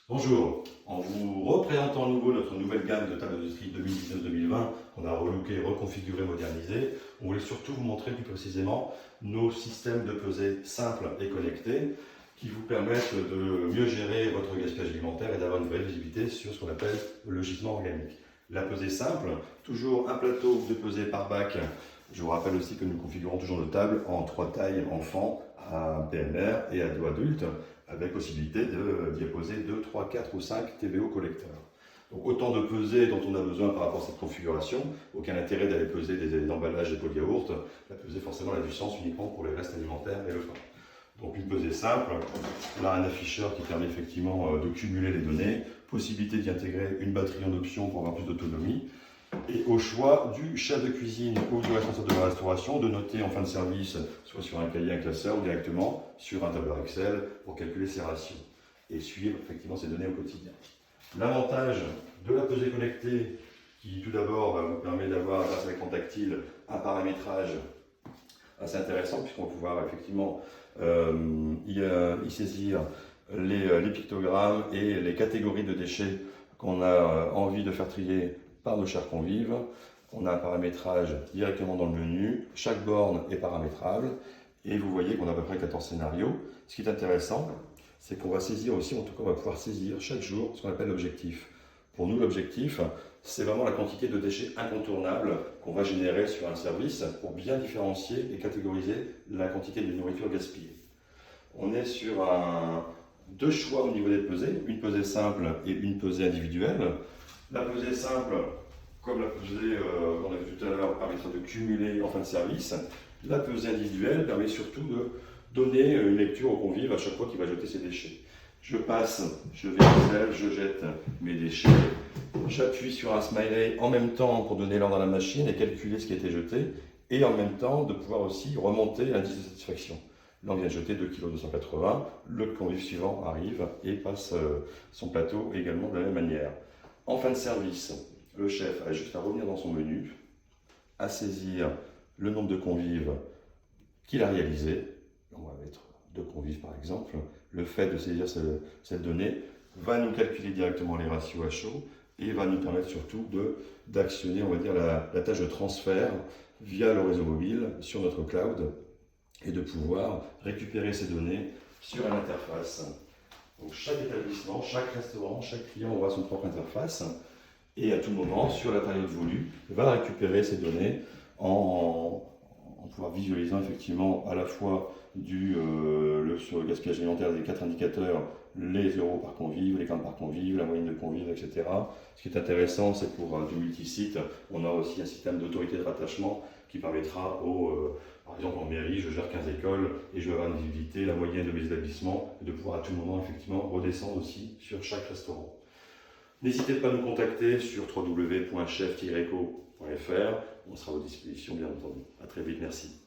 Bonjour, en vous représentant à nouveau notre nouvelle gamme de tables de ski 2019-2020 qu'on a relooké, reconfiguré, modernisé, on voulait surtout vous montrer plus précisément nos systèmes de pesée simples et connectés qui vous permettent de mieux gérer votre gaspillage alimentaire et d'avoir une vraie visibilité sur ce qu'on appelle le gisement organique. La pesée simple, toujours un plateau de pesée par bac. Je vous rappelle aussi que nous configurons toujours nos tables en 3 tailles enfants, à PMR et à dos adulte, avec possibilité d'y poser 2, 3, 4 ou 5 TVO collecteurs. Donc autant de pesées dont on a besoin par rapport à cette configuration, aucun intérêt d'aller peser des emballages de pots de yaourt, la pesée forcément a du sens uniquement pour les restes alimentaires et le pain. Donc une pesée simple, là un afficheur qui permet effectivement de cumuler les données, possibilité d'y intégrer une batterie en option pour avoir plus d'autonomie, et au choix du chef de cuisine ou du responsable de la restauration de noter en fin de service, soit sur un cahier, un classeur ou directement sur un tableur Excel pour calculer ses ratios et suivre effectivement ces données au quotidien. L'avantage de la pesée connectée qui tout d'abord vous permet d'avoir grâce à l'écran tactile un paramétrage assez intéressant puisqu'on va pouvoir effectivement y saisir les pictogrammes et les catégories de déchets qu'on a envie de faire trier par nos chers convives. On a un paramétrage directement dans le menu, chaque borne est paramétrable et vous voyez qu'on a à peu près 14 scénarios. Ce qui est intéressant, c'est qu'on va saisir aussi, en tout cas on va pouvoir saisir chaque jour ce qu'on appelle l'objectif. Pour nous l'objectif, c'est vraiment la quantité de déchets incontournables qu'on va générer sur un service pour bien différencier et catégoriser la quantité de nourriture gaspillée. On est sur deux choix au niveau des pesées, une pesée simple et une pesée individuelle. La pesée simple, comme la pesée qu'on a vu tout à l'heure, permettra de cumuler en fin de service. La pesée individuelle permet surtout de donner une lecture au convive à chaque fois qu'il va jeter ses déchets. Je passe, je vaisselle, je jette mes déchets, j'appuie sur un smiley en même temps pour donner l'ordre à la machine et calculer ce qui a été jeté, et en même temps de pouvoir aussi remonter l'indice de satisfaction. Là on vient de jeter 2,280 kg, le convive suivant arrive et passe son plateau également de la même manière. En fin de service, le chef a juste à revenir dans son menu, à saisir le nombre de convives qu'il a réalisé. On va mettre 2 convives par exemple. Le fait de saisir cette donnée va nous calculer directement les ratios à chaud et va nous permettre surtout d'actionner, on va dire, la tâche de transfert via le réseau mobile sur notre cloud et de pouvoir récupérer ces données sur une interface. Donc chaque établissement, chaque restaurant, chaque client aura son propre interface et à tout moment, sur la période voulue, va récupérer ces données en pouvoir visualisant effectivement à la fois sur le gaspillage alimentaire des 4 indicateurs, les euros par convive, les grammes par convive, la moyenne de convives, etc. Ce qui est intéressant, c'est pour du multisite, on a aussi un système d'autorité de rattachement qui permettra par exemple en mairie, je gère 15 écoles et je vais avoir une visibilité, la moyenne de mes établissements, et de pouvoir à tout moment effectivement redescendre aussi sur chaque restaurant. N'hésitez pas à nous contacter sur www.chef-eco.fr, on sera à votre disposition bien entendu. À très vite, merci.